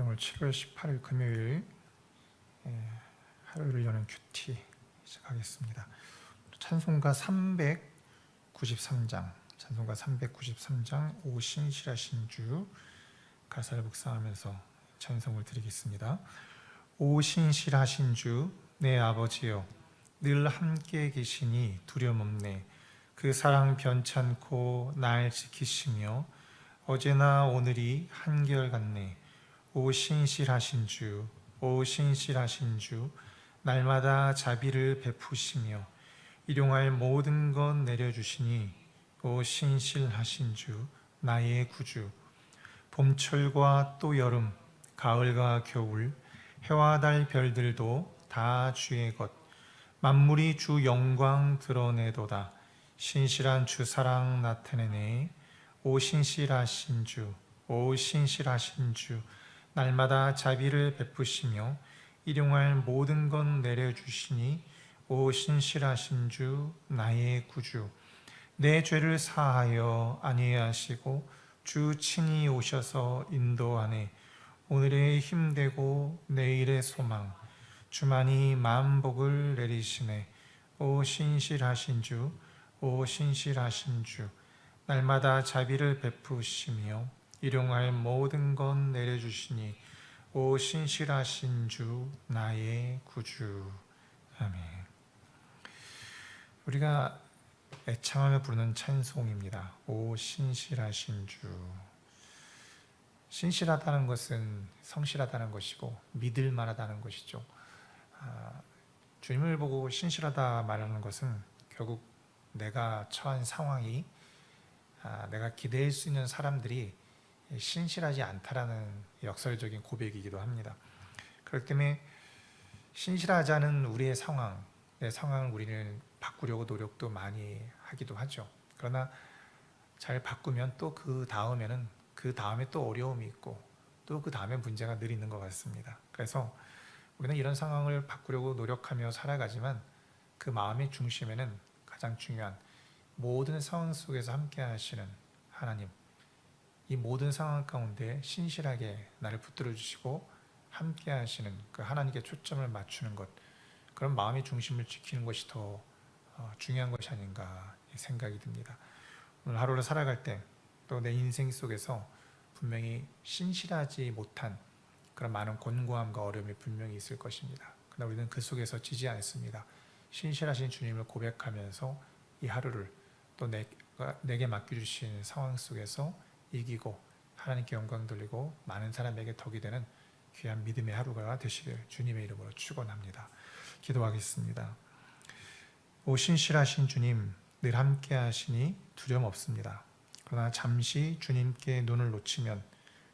오늘 7월 18일 금요일 하루를 여는 큐티 시작하겠습니다. 찬송가 393장 오 신실하신 주 가사를 묵상하면서 찬송을 드리겠습니다. 오 신실하신 주 내 아버지여, 늘 함께 계시니 두려움 없네. 그 사랑 변찮고 날 지키시며 어제나 오늘이 한결같네. 오 신실하신 주, 오 신실하신 주, 날마다 자비를 베푸시며 일용할 모든 것 내려주시니 오 신실하신 주, 나의 구주. 봄철과 또 여름, 가을과 겨울, 해와 달 별들도 다 주의 것. 만물이 주 영광 드러내도다. 신실한 주 사랑 나타내네. 오 신실하신 주, 오 신실하신 주, 날마다 자비를 베푸시며 일용할 모든 것 내려주시니 오 신실하신 주, 나의 구주. 내 죄를 사하여 안위하시고 주 친히 오셔서 인도하네. 오늘의 힘되고 내일의 소망, 주만이 만복을 내리시네. 오 신실하신 주, 오 신실하신 주, 날마다 자비를 베푸시며 일용할 모든 것 내려주시니 오 신실하신 주, 나의 구주. 아멘. 우리가 애창하며 부르는 찬송입니다. 오 신실하신 주. 신실하다는 것은 성실하다는 것이고 믿을 만하다는 것이죠. 주님을 보고 신실하다 말하는 것은 결국 내가 처한 상황이, 내가 기대할 수 있는 사람들이 신실하지 않다라는 역설적인 고백이기도 합니다. 그렇기 때문에 신실하지 않은 우리의 상황, 내 상황을 우리는 바꾸려고 노력도 많이 하기도 하죠. 그러나 잘 바꾸면 또 그 다음에 또 어려움이 있고 또 그 다음에 문제가 늘 있는 것 같습니다. 그래서 우리는 이런 상황을 바꾸려고 노력하며 살아가지만 그 마음의 중심에는 가장 중요한 모든 상황 속에서 함께 하시는 하나님, 이 모든 상황 가운데 신실하게 나를 붙들어 주시고 함께 하시는 그 하나님께 초점을 맞추는 것, 그런 마음의 중심을 지키는 것이 더 중요한 것이 아닌가 생각이 듭니다. 오늘 하루를 살아갈 때 또 내 인생 속에서 분명히 신실하지 못한 그런 많은 곤고함과 어려움이 분명히 있을 것입니다. 그러나 우리는 그 속에서 지지 않습니다. 신실하신 주님을 고백하면서 이 하루를 또 내게 맡겨주신 상황 속에서 이기고 하나님께 영광 돌리고 많은 사람에게 덕이 되는 귀한 믿음의 하루가 되시길 주님의 이름으로 축원합니다. 기도하겠습니다. 오 신실하신 주님, 늘 함께 하시니 두려움 없습니다. 그러나 잠시 주님께 눈을 놓치면,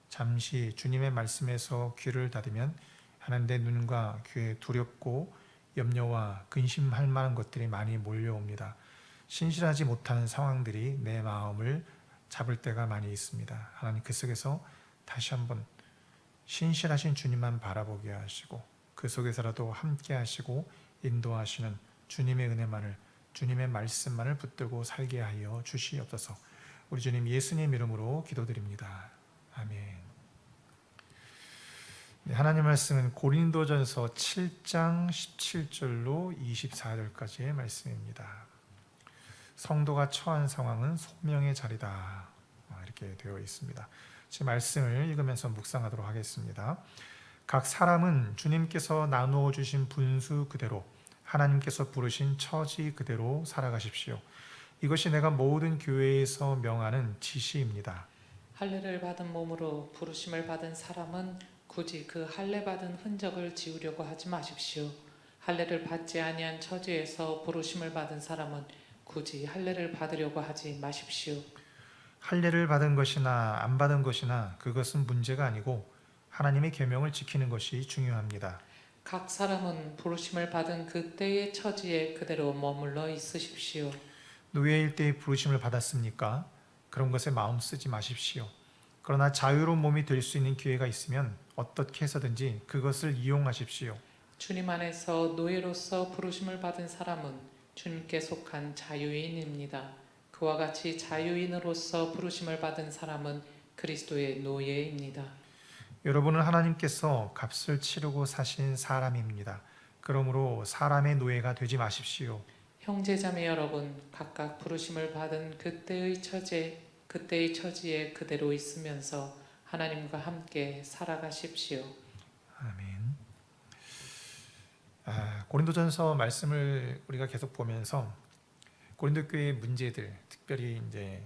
잠시 주님의 말씀에서 귀를 닫으면 하나님의 눈과 귀에 두렵고 염려와 근심할 만한 것들이 많이 몰려옵니다. 신실하지 못한 상황들이 내 마음을 잡을 때가 많이 있습니다. 하나님, 그 속에서 다시 한번 신실하신 주님만 바라보게 하시고 그 속에서라도 함께 하시고 인도하시는 주님의 은혜만을, 주님의 말씀만을 붙들고 살게 하여 주시옵소서. 우리 주님 예수님 이름으로 기도드립니다. 아멘. 하나님 말씀은 고린도전서 7장 17절로 24절까지의 말씀입니다. 성도가 처한 상황은 소명의 자리다, 이렇게 되어 있습니다. 제 말씀을 읽으면서 묵상하도록 하겠습니다. 각 사람은 주님께서 나누어 주신 분수 그대로, 하나님께서 부르신 처지 그대로 살아가십시오. 이것이 내가 모든 교회에서 명하는 지시입니다. 할례를 받은 몸으로 부르심을 받은 사람은 굳이 그 할례 받은 흔적을 지우려고 하지 마십시오. 할례를 받지 아니한 처지에서 부르심을 받은 사람은 굳이 할례를 받으려고 하지 마십시오. 할례를 받은 것이나 안 받은 것이나 그것은 문제가 아니고 하나님의 계명을 지키는 것이 중요합니다. 각 사람은 부르심을 받은 그때의 처지에 그대로 머물러 있으십시오. 노예일 때의 부르심을 받았습니까? 그런 것에 마음 쓰지 마십시오. 그러나 자유로운 몸이 될 수 있는 기회가 있으면 어떻게 해서든지 그것을 이용하십시오. 주님 안에서 노예로서 부르심을 받은 사람은 주님께 속한 자유인입니다. 그와 같이 자유인으로서 부르심을 받은 사람은 그리스도의 노예입니다. 여러분은 하나님께서 값을 치르고 사신 사람입니다. 그러므로 사람의 노예가 되지 마십시오. 형제자매 여러분, 각각 부르심을 받은 그때의 처지에 그대로 있으면서 하나님과 함께 살아가십시오. 아멘. 고린도전서 말씀을 우리가 계속 보면서 고린도 교회의 문제들, 특별히 이제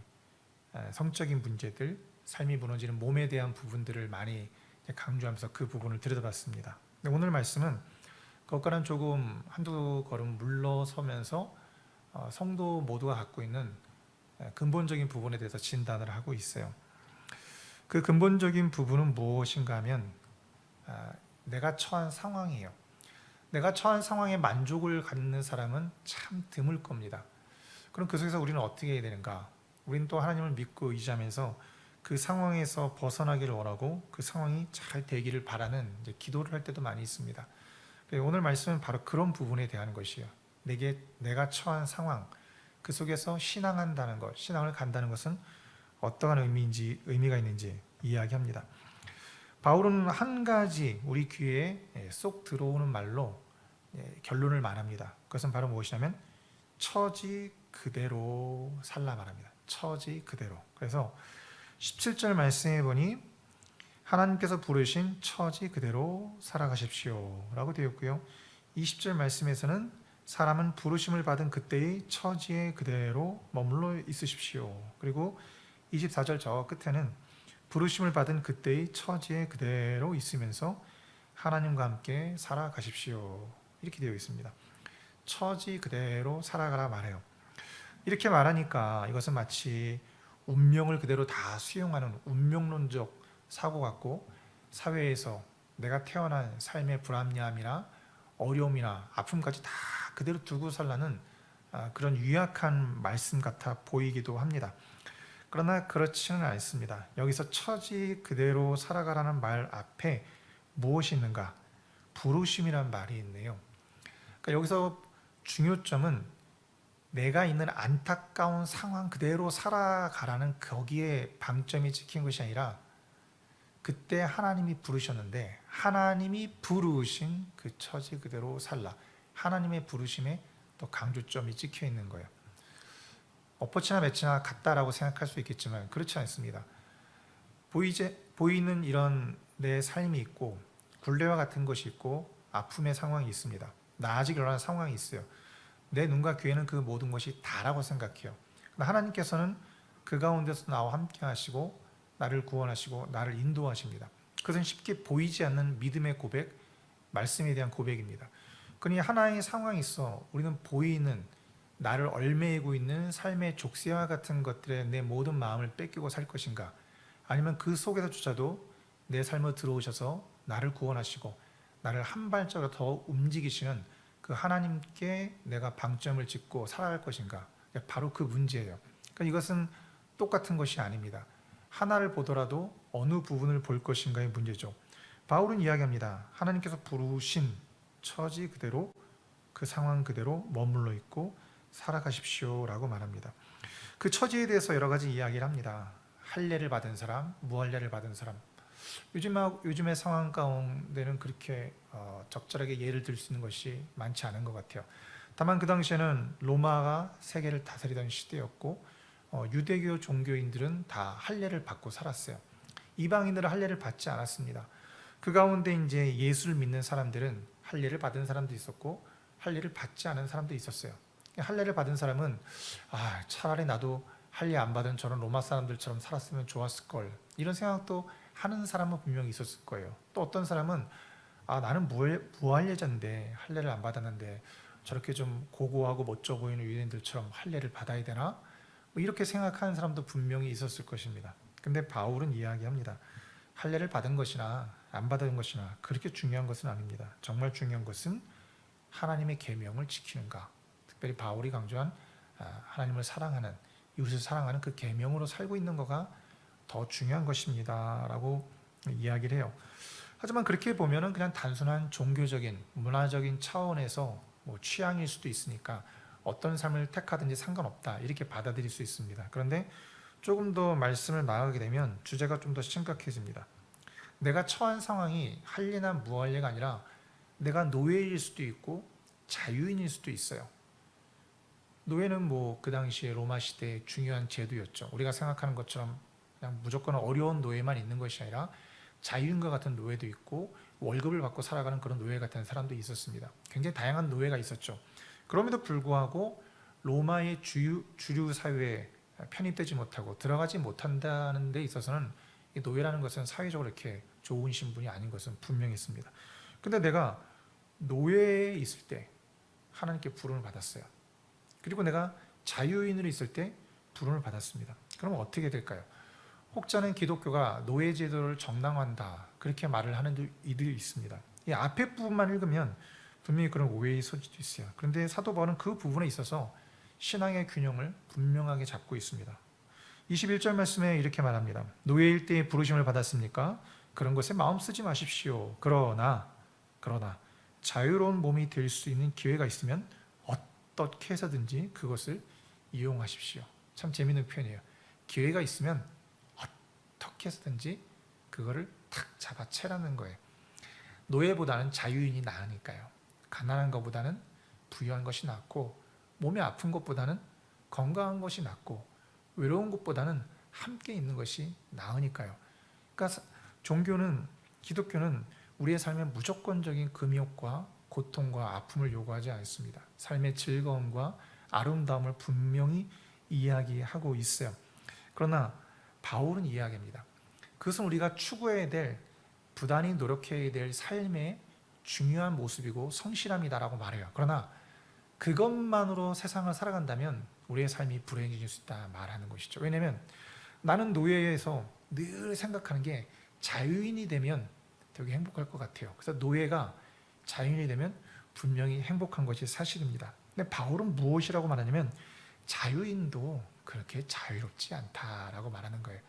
성적인 문제들, 삶이 무너지는 몸에 대한 부분들을 많이 강조하면서 그 부분을 들여다봤습니다. 근데 오늘 말씀은 그것과는 조금 한두 걸음 물러서면서 성도 모두가 갖고 있는 근본적인 부분에 대해서 진단을 하고 있어요. 그 근본적인 부분은 무엇인가 하면 내가 처한 상황이에요. 내가 처한 상황에 만족을 갖는 사람은 참 드물 겁니다. 그럼 그 속에서 우리는 어떻게 해야 되는가? 우리는 또 하나님을 믿고 의지하면서 그 상황에서 벗어나기를 원하고 그 상황이 잘 되기를 바라는 이제 기도를 할 때도 많이 있습니다. 오늘 말씀은 바로 그런 부분에 대한 것이에요. 내가 처한 상황, 그 속에서 신앙한다는 것, 신앙을 간다는 것은 어떠한 의미가 있는지 이야기합니다. 바울은 한 가지 우리 귀에 쏙 들어오는 말로 결론을 말합니다. 그것은 바로 무엇이냐면 처지 그대로 살라 말합니다. 처지 그대로. 그래서 17절 말씀해 보니 하나님께서 부르신 처지 그대로 살아가십시오 라고 되어 있고요. 20절 말씀에서는 사람은 부르심을 받은 그때의 처지에 그대로 머물러 있으십시오. 그리고 24절 저 끝에는 부르심을 받은 그때의 처지에 그대로 있으면서 하나님과 함께 살아가십시오. 이렇게 되어 있습니다. 처지 그대로 살아가라 말해요. 이렇게 말하니까 이것은 마치 운명을 그대로 다 수용하는 운명론적 사고 같고, 사회에서 내가 태어난 삶의 불합리함이나 어려움이나 아픔까지 다 그대로 두고 살라는 그런 유약한 말씀 같아 보이기도 합니다. 그러나 그렇지는 않습니다. 여기서 처지 그대로 살아가라는 말 앞에 무엇이 있는가? 부르심이란 말이 있네요. 그러니까 여기서 중요점은 내가 있는 안타까운 상황 그대로 살아가라는 거기에 방점이 찍힌 것이 아니라 그때 하나님이 부르셨는데 하나님이 부르신 그 처지 그대로 살라. 하나님의 부르심에 또 강조점이 찍혀 있는 거예요. 엎어치나 매치나 같다라고 생각할 수 있겠지만 그렇지 않습니다. 보이는 이런 내 삶이 있고 굴레와 같은 것이 있고 아픔의 상황이 있습니다. 나아지기를 원하는 상황이 있어요. 내 눈과 귀에는 그 모든 것이 다라고 생각해요. 하나님께서는 그 가운데서 나와 함께 하시고 나를 구원하시고 나를 인도하십니다. 그것은 쉽게 보이지 않는 믿음의 고백, 말씀에 대한 고백입니다. 그러니 하나의 상황이 있어 우리는 보이는 나를 얼매이고 있는 삶의 족쇄와 같은 것들에 내 모든 마음을 뺏기고 살 것인가, 아니면 그 속에서조차도 내 삶에 들어오셔서 나를 구원하시고 나를 한 발자국 더 움직이시는 그 하나님께 내가 방점을 짓고 살아갈 것인가, 바로 그 문제예요. 그러니까 이것은 똑같은 것이 아닙니다. 하나를 보더라도 어느 부분을 볼 것인가의 문제죠. 바울은 이야기합니다. 하나님께서 부르신 처지 그대로 그 상황 그대로 머물러 있고 살아가십시오 라고 말합니다. 그 처지에 대해서 여러 가지 이야기를 합니다. 할례를 받은 사람, 무할례를 받은 사람. 요즘의 상황 가운데는 그렇게 적절하게 예를 들 수 있는 것이 많지 않은 것 같아요. 다만 그 당시에는 로마가 세계를 다스리던 시대였고 유대교 종교인들은 다 할례를 받고 살았어요. 이방인들은 할례를 받지 않았습니다. 그 가운데 이제 예수를 믿는 사람들은 할례를 받은 사람도 있었고 할례를 받지 않은 사람도 있었어요. 할례를 받은 사람은 차라리 나도 할례 안 받은 저런 로마 사람들처럼 살았으면 좋았을 걸, 이런 생각도 하는 사람은 분명히 있었을 거예요. 또 어떤 사람은 나는 무할례자인데 할례를 안 받았는데 저렇게 좀 고고하고 멋져 보이는 유대인들처럼 할례를 받아야 되나? 이렇게 생각하는 사람도 분명히 있었을 것입니다. 근데 바울은 이야기합니다. 할례를 받은 것이나 안 받은 것이나 그렇게 중요한 것은 아닙니다. 정말 중요한 것은 하나님의 계명을 지키는가, 특별히 바울이 강조한 하나님을 사랑하는, 이웃을 사랑하는 그 계명으로 살고 있는 거가 더 중요한 것입니다 라고 이야기를 해요. 하지만 그렇게 보면은 그냥 단순한 종교적인 문화적인 차원에서 취향일 수도 있으니까 어떤 삶을 택하든지 상관없다 이렇게 받아들일 수 있습니다. 그런데 조금 더 말씀을 나가게 되면 주제가 좀 더 심각해집니다. 내가 처한 상황이 할례나 무할례가 아니라 내가 노예일 수도 있고 자유인일 수도 있어요. 노예는 뭐 그 당시에 로마 시대의 중요한 제도였죠. 우리가 생각하는 것처럼 그냥 무조건 어려운 노예만 있는 것이 아니라 자유인과 같은 노예도 있고 월급을 받고 살아가는 그런 노예 같은 사람도 있었습니다. 굉장히 다양한 노예가 있었죠. 그럼에도 불구하고 로마의 주류 사회에 편입되지 못하고 들어가지 못한다는 데 있어서는 이 노예라는 것은 사회적으로 이렇게 좋은 신분이 아닌 것은 분명했습니다. 근데 내가 노예에 있을 때 하나님께 부름을 받았어요. 그리고 내가 자유인으로 있을 때 부름을 받았습니다. 그럼 어떻게 될까요? 혹자는 기독교가 노예 제도를 정당화한다 그렇게 말을 하는 이들이 있습니다. 이 앞에 부분만 읽으면 분명히 그런 오해의 소지도 있어요. 그런데 사도 바울은 그 부분에 있어서 신앙의 균형을 분명하게 잡고 있습니다. 21절 말씀에 이렇게 말합니다. 노예일 때 부르심을 받았습니까? 그런 것에 마음 쓰지 마십시오. 그러나 자유로운 몸이 될 수 있는 기회가 있으면 어떻게 해서든지 그것을 이용하십시오. 참 재미있는 표현이에요. 기회가 있으면 어떻게 해서든지 그거를 탁 잡아채라는 거예요. 노예보다는 자유인이 나으니까요. 가난한 것보다는 부유한 것이 낫고, 몸이 아픈 것보다는 건강한 것이 낫고, 외로운 것보다는 함께 있는 것이 나으니까요. 그러니까 기독교는 우리의 삶에 무조건적인 금욕과 고통과 아픔을 요구하지 않습니다. 삶의 즐거움과 아름다움을 분명히 이야기하고 있어요. 그러나 바울은 이야기합니다. 그것은 우리가 추구해야 될, 부단히 노력해야 될 삶의 중요한 모습이고 성실함이다라고 말해요. 그러나 그것만으로 세상을 살아간다면 우리의 삶이 불행해질 수 있다 말하는 것이죠. 왜냐하면 나는 노예에서 늘 생각하는 게 자유인이 되면 되게 행복할 것 같아요. 그래서 노예가 자유인이 되면 분명히 행복한 것이 사실입니다. 근데 바울은 무엇이라고 말하냐면 자유인도 그렇게 자유롭지 않다라고 말하는 거예요.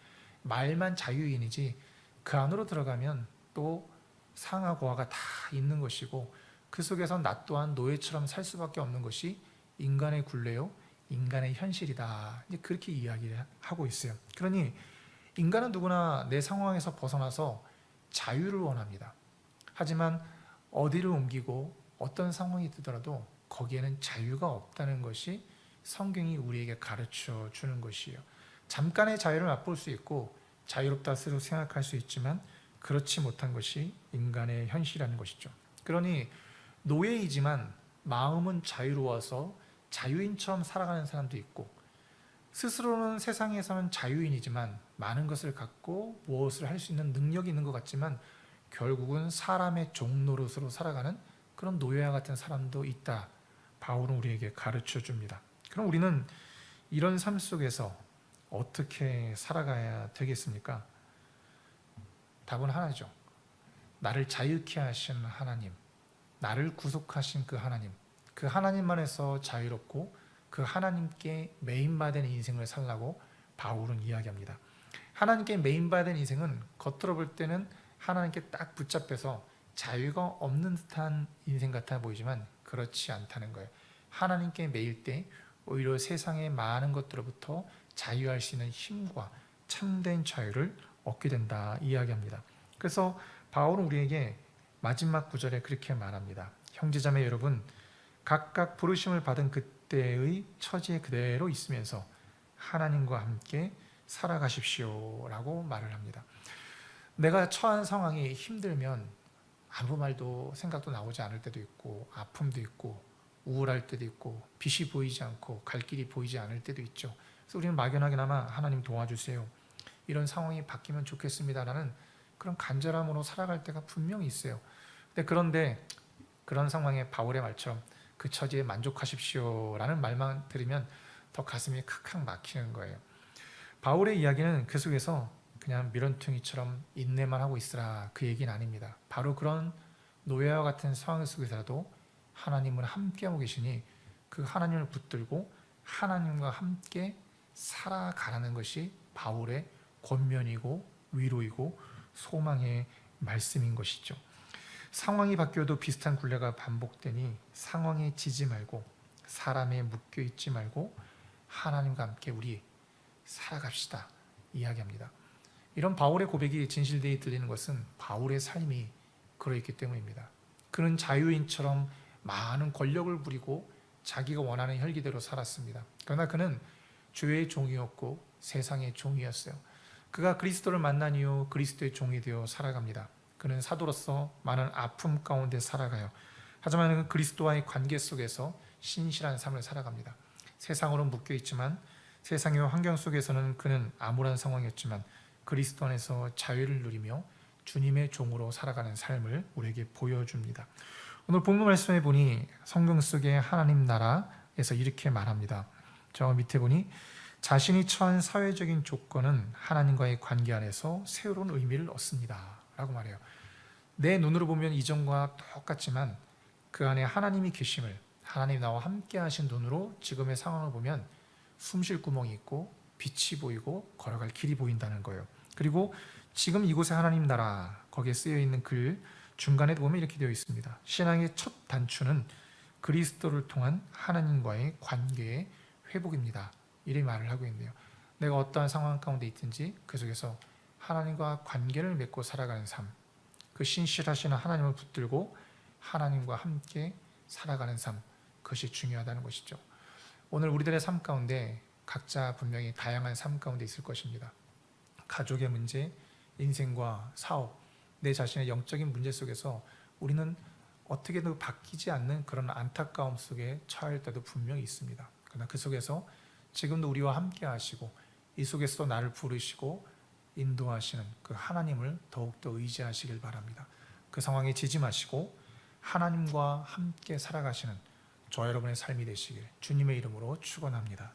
말만 자유인이지 그 안으로 들어가면 또 상하 고하가 다 있는 것이고, 그 속에서 나 또한 노예처럼 살 수밖에 없는 것이 인간의 굴레요, 인간의 현실이다. 이제 그렇게 이야기를 하고 있어요. 그러니 인간은 누구나 내 상황에서 벗어나서 자유를 원합니다. 하지만 어디를 옮기고 어떤 상황이 되더라도 거기에는 자유가 없다는 것이 성경이 우리에게 가르쳐 주는 것이에요. 잠깐의 자유를 맛볼 수 있고 자유롭다 스스로 생각할 수 있지만 그렇지 못한 것이 인간의 현실이라는 것이죠. 그러니 노예이지만 마음은 자유로워서 자유인처럼 살아가는 사람도 있고, 스스로는 세상에서는 자유인이지만 많은 것을 갖고 무엇을 할 수 있는 능력이 있는 것 같지만 결국은 사람의 종 노릇으로 살아가는 그런 노예와 같은 사람도 있다. 바울은 우리에게 가르쳐 줍니다. 그럼 우리는 이런 삶 속에서 어떻게 살아가야 되겠습니까? 답은 하나죠. 나를 자유케 하신 하나님, 나를 구속하신 그 하나님만에서 자유롭고 그 하나님께 메인바된 인생을 살라고 바울은 이야기합니다. 하나님께 메인바된 인생은 겉으로 볼 때는 하나님께 딱 붙잡혀서 자유가 없는 듯한 인생 같아 보이지만 그렇지 않다는 거예요. 하나님께 매일 때 오히려 세상의 많은 것들로부터 자유할 수 있는 힘과 참된 자유를 얻게 된다 이야기합니다. 그래서 바울은 우리에게 마지막 구절에 그렇게 말합니다. 형제자매 여러분, 각각 부르심을 받은 그때의 처지에 그대로 있으면서 하나님과 함께 살아가십시오 라고 말을 합니다. 내가 처한 상황이 힘들면 아무 말도 생각도 나오지 않을 때도 있고, 아픔도 있고, 우울할 때도 있고, 빛이 보이지 않고 갈 길이 보이지 않을 때도 있죠. 그래서 우리는 막연하게나마 하나님 도와주세요, 이런 상황이 바뀌면 좋겠습니다라는 그런 간절함으로 살아갈 때가 분명히 있어요. 그런데 그런 상황에 바울의 말처럼 그 처지에 만족하십시오 라는 말만 들으면 더 가슴이 칵칵 막히는 거예요. 바울의 이야기는 그 속에서 그냥 미련퉁이처럼 인내만 하고 있으라 그 얘기는 아닙니다. 바로 그런 노예와 같은 상황 속에서라도 하나님은 함께하고 계시니 그 하나님을 붙들고 하나님과 함께 살아가라는 것이 바울의 권면이고 위로이고 소망의 말씀인 것이죠. 상황이 바뀌어도 비슷한 굴레가 반복되니 상황에 지지 말고 사람에 묶여 있지 말고 하나님과 함께 우리 살아갑시다 이야기합니다. 이런 바울의 고백이 진실되이 들리는 것은 바울의 삶이 그러했기 때문입니다. 그는 자유인처럼 많은 권력을 부리고 자기가 원하는 혈기대로 살았습니다. 그러나 그는 죄의 종이었고 세상의 종이었어요. 그가 그리스도를 만난 이후 그리스도의 종이 되어 살아갑니다. 그는 사도로서 많은 아픔 가운데 살아가요. 하지만 그는 그리스도와의 관계 속에서 신실한 삶을 살아갑니다. 세상으로 묶여 있지만 세상의 환경 속에서는 그는 암울한 상황이었지만 그리스도 안에서 자유를 누리며 주님의 종으로 살아가는 삶을 우리에게 보여줍니다. 오늘 본문 말씀에 보니 성경 속의 하나님 나라에서 이렇게 말합니다. 저 밑에 보니 자신이 처한 사회적인 조건은 하나님과의 관계 안에서 새로운 의미를 얻습니다 라고 말해요. 내 눈으로 보면 이전과 똑같지만 그 안에 하나님이 계심을, 하나님 나와 함께 하신 눈으로 지금의 상황을 보면 숨 쉴 구멍이 있고 빛이 보이고 걸어갈 길이 보인다는 거예요. 그리고 지금 이곳에 하나님 나라, 거기에 쓰여 있는 글 중간에도 보면 이렇게 되어 있습니다. 신앙의 첫 단추는 그리스도를 통한 하나님과의 관계의 회복입니다. 이런 말을 하고 있네요. 내가 어떠한 상황 가운데 있든지 그 속에서 하나님과 관계를 맺고 살아가는 삶, 그 신실하시는 하나님을 붙들고 하나님과 함께 살아가는 삶, 그것이 중요하다는 것이죠. 오늘 우리들의 삶 가운데 각자 분명히 다양한 삶 가운데 있을 것입니다. 가족의 문제, 인생과 사업, 내 자신의 영적인 문제 속에서 우리는 어떻게든 바뀌지 않는 그런 안타까움 속에 처할 때도 분명히 있습니다. 그러나 그 속에서 지금도 우리와 함께 하시고 이 속에서 나를 부르시고 인도하시는 그 하나님을 더욱더 의지하시길 바랍니다. 그 상황에 지지 마시고 하나님과 함께 살아가시는 저 여러분의 삶이 되시길 주님의 이름으로 축원합니다.